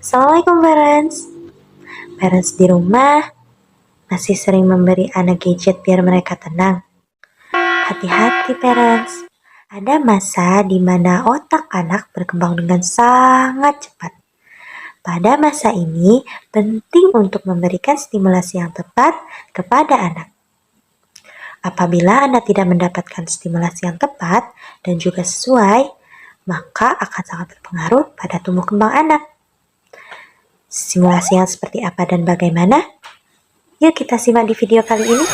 Assalamualaikum parents. Parents di rumah masih sering memberi anak gadget biar mereka tenang. Hati-hati parents. Ada masa di mana otak anak berkembang dengan sangat cepat. Pada masa ini, penting untuk memberikan stimulasi yang tepat kepada anak. Apabila anak tidak mendapatkan stimulasi yang tepat dan juga sesuai, maka akan sangat berpengaruh pada tumbuh kembang anak. Stimulasi yang seperti apa dan bagaimana? Yuk kita simak di video kali ini.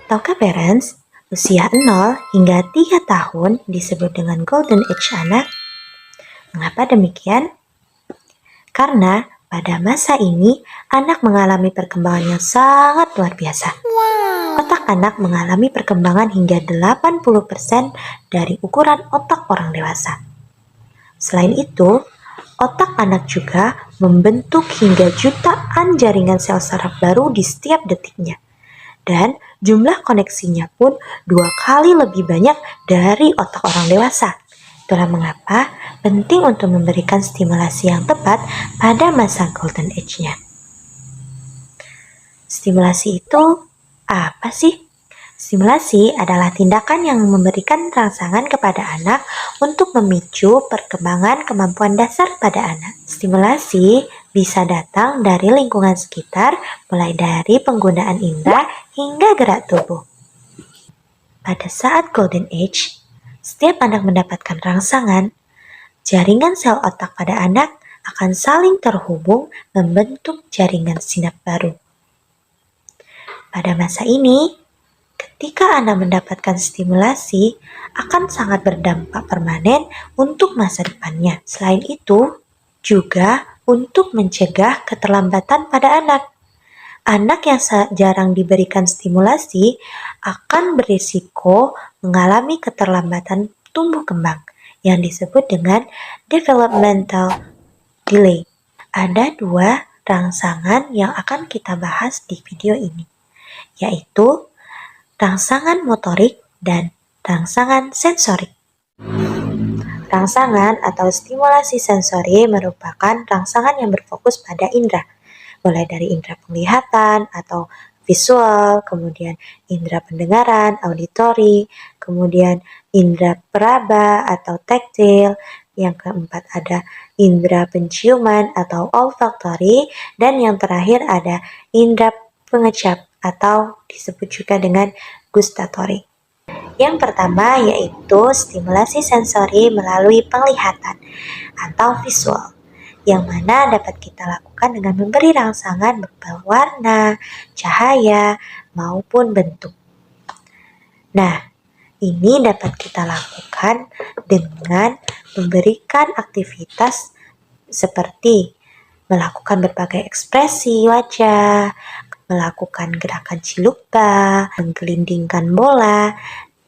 Tahukah parents, usia 0 hingga 3 tahun disebut dengan golden age anak? Mengapa demikian? Karena pada masa ini anak mengalami perkembangan yang sangat luar biasa. Otak anak mengalami perkembangan hingga 80% dari ukuran otak orang dewasa. Selain itu, otak anak juga membentuk hingga jutaan jaringan sel saraf baru di setiap detiknya. Dan jumlah koneksinya pun 2 kali lebih banyak dari otak orang dewasa. Itulah mengapa penting untuk memberikan stimulasi yang tepat pada masa golden age-nya. Stimulasi itu apa sih? Stimulasi adalah tindakan yang memberikan rangsangan kepada anak untuk memicu perkembangan kemampuan dasar pada anak. Stimulasi bisa datang dari lingkungan sekitar, mulai dari penggunaan indera hingga gerak tubuh. Pada saat golden age, setiap anak mendapatkan rangsangan, jaringan sel otak pada anak akan saling terhubung membentuk jaringan sinap baru. Pada masa ini, ketika anak mendapatkan stimulasi, akan sangat berdampak permanen untuk masa depannya. Selain itu, juga untuk mencegah keterlambatan pada anak. Anak yang jarang diberikan stimulasi akan berisiko mengalami keterlambatan tumbuh kembang yang disebut dengan developmental delay. Ada 2 rangsangan yang akan kita bahas di video ini, yaitu rangsangan motorik dan rangsangan sensorik. Rangsangan atau stimulasi sensori merupakan rangsangan yang berfokus pada indera, mulai dari indera penglihatan atau visual, kemudian indera pendengaran, auditori, kemudian indera peraba atau taktil, yang keempat ada indera penciuman atau olfaktori, dan yang terakhir ada indera pengecap atau disebut juga dengan gustatory. Yang pertama yaitu stimulasi sensori melalui penglihatan atau visual, yang mana dapat kita lakukan dengan memberi rangsangan berupa warna, cahaya, maupun bentuk. Nah, ini dapat kita lakukan dengan memberikan aktivitas seperti melakukan berbagai ekspresi wajah, melakukan gerakan cilukba, menggelindingkan bola,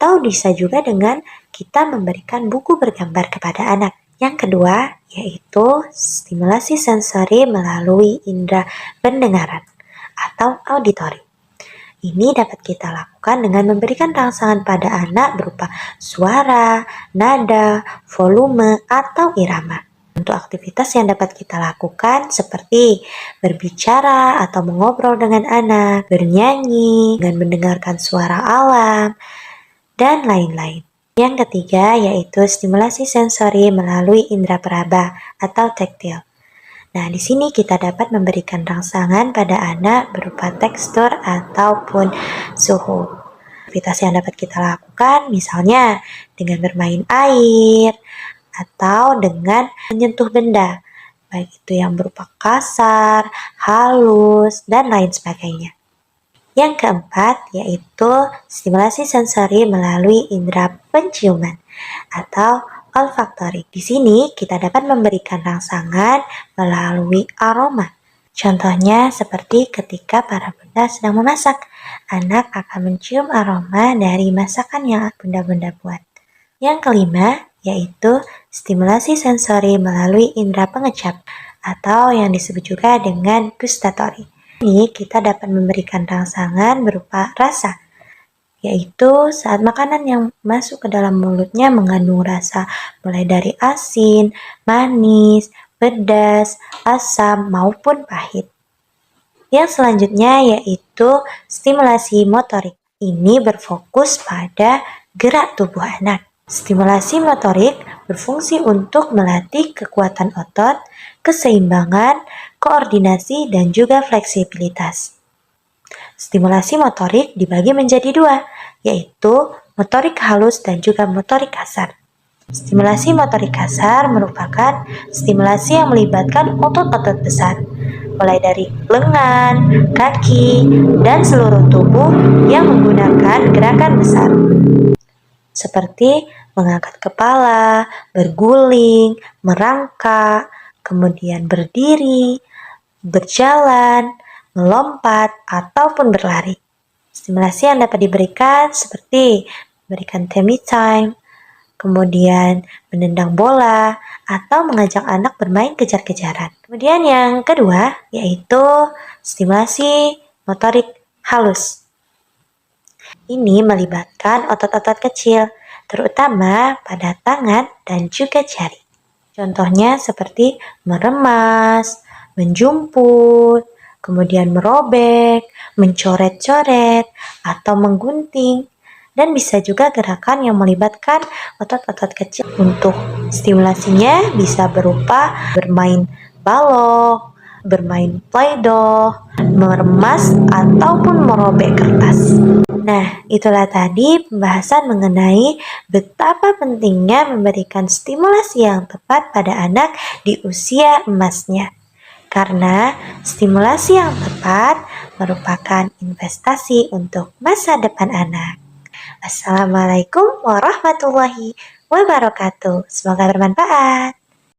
atau bisa juga dengan kita memberikan buku bergambar kepada anak. Yang kedua, yaitu stimulasi sensori melalui indera pendengaran atau auditori. Ini dapat kita lakukan dengan memberikan rangsangan pada anak berupa suara, nada, volume, atau irama. Untuk aktivitas yang dapat kita lakukan seperti berbicara atau mengobrol dengan anak, bernyanyi, dengan mendengarkan suara alam, dan lain-lain. Yang ketiga yaitu stimulasi sensori melalui indera peraba atau taktil. Nah, di sini kita dapat memberikan rangsangan pada anak berupa tekstur ataupun suhu. Aktivitas yang dapat kita lakukan misalnya dengan bermain air atau dengan menyentuh benda, baik itu yang berupa kasar, halus, dan lain sebagainya. Yang keempat yaitu stimulasi sensori melalui indera penciuman atau olfaktori. Di sini kita dapat memberikan rangsangan melalui aroma. Contohnya seperti ketika para bunda sedang memasak, anak akan mencium aroma dari masakan yang bunda-bunda buat. Yang kelima yaitu stimulasi sensori melalui indera pengecap atau yang disebut juga dengan gustatory. Ini kita dapat memberikan rangsangan berupa rasa. yaitu saat makanan yang masuk ke dalam mulutnya mengandung rasa mulai dari asin, manis, pedas, asam, maupun pahit. Yang selanjutnya yaitu stimulasi motorik. Ini berfokus pada gerak tubuh anak. Stimulasi motorik berfungsi untuk melatih kekuatan otot, keseimbangan, koordinasi, dan juga fleksibilitas. Stimulasi motorik dibagi menjadi dua, yaitu motorik halus dan juga motorik kasar. Stimulasi motorik kasar merupakan stimulasi yang melibatkan otot-otot besar, mulai dari lengan, kaki, dan seluruh tubuh yang menggunakan gerakan besar, seperti mengangkat kepala, berguling, merangkak, kemudian berdiri, berjalan, melompat, ataupun berlari. Stimulasi yang dapat diberikan seperti memberikan tummy time, kemudian menendang bola, atau mengajak anak bermain kejar-kejaran. Kemudian yang kedua yaitu stimulasi motorik halus. Ini melibatkan otot-otot kecil, terutama pada tangan dan juga jari. Contohnya seperti meremas, menjumput, kemudian merobek, mencoret-coret, atau menggunting. Dan bisa juga gerakan yang melibatkan otot-otot kecil. Untuk stimulasinya bisa berupa bermain balok, bermain play-doh, meremas, ataupun merobek kertas. Nah, itulah tadi pembahasan mengenai betapa pentingnya memberikan stimulasi yang tepat pada anak di usia emasnya. Karena stimulasi yang tepat merupakan investasi untuk masa depan anak. Assalamualaikum warahmatullahi wabarakatuh. Semoga bermanfaat.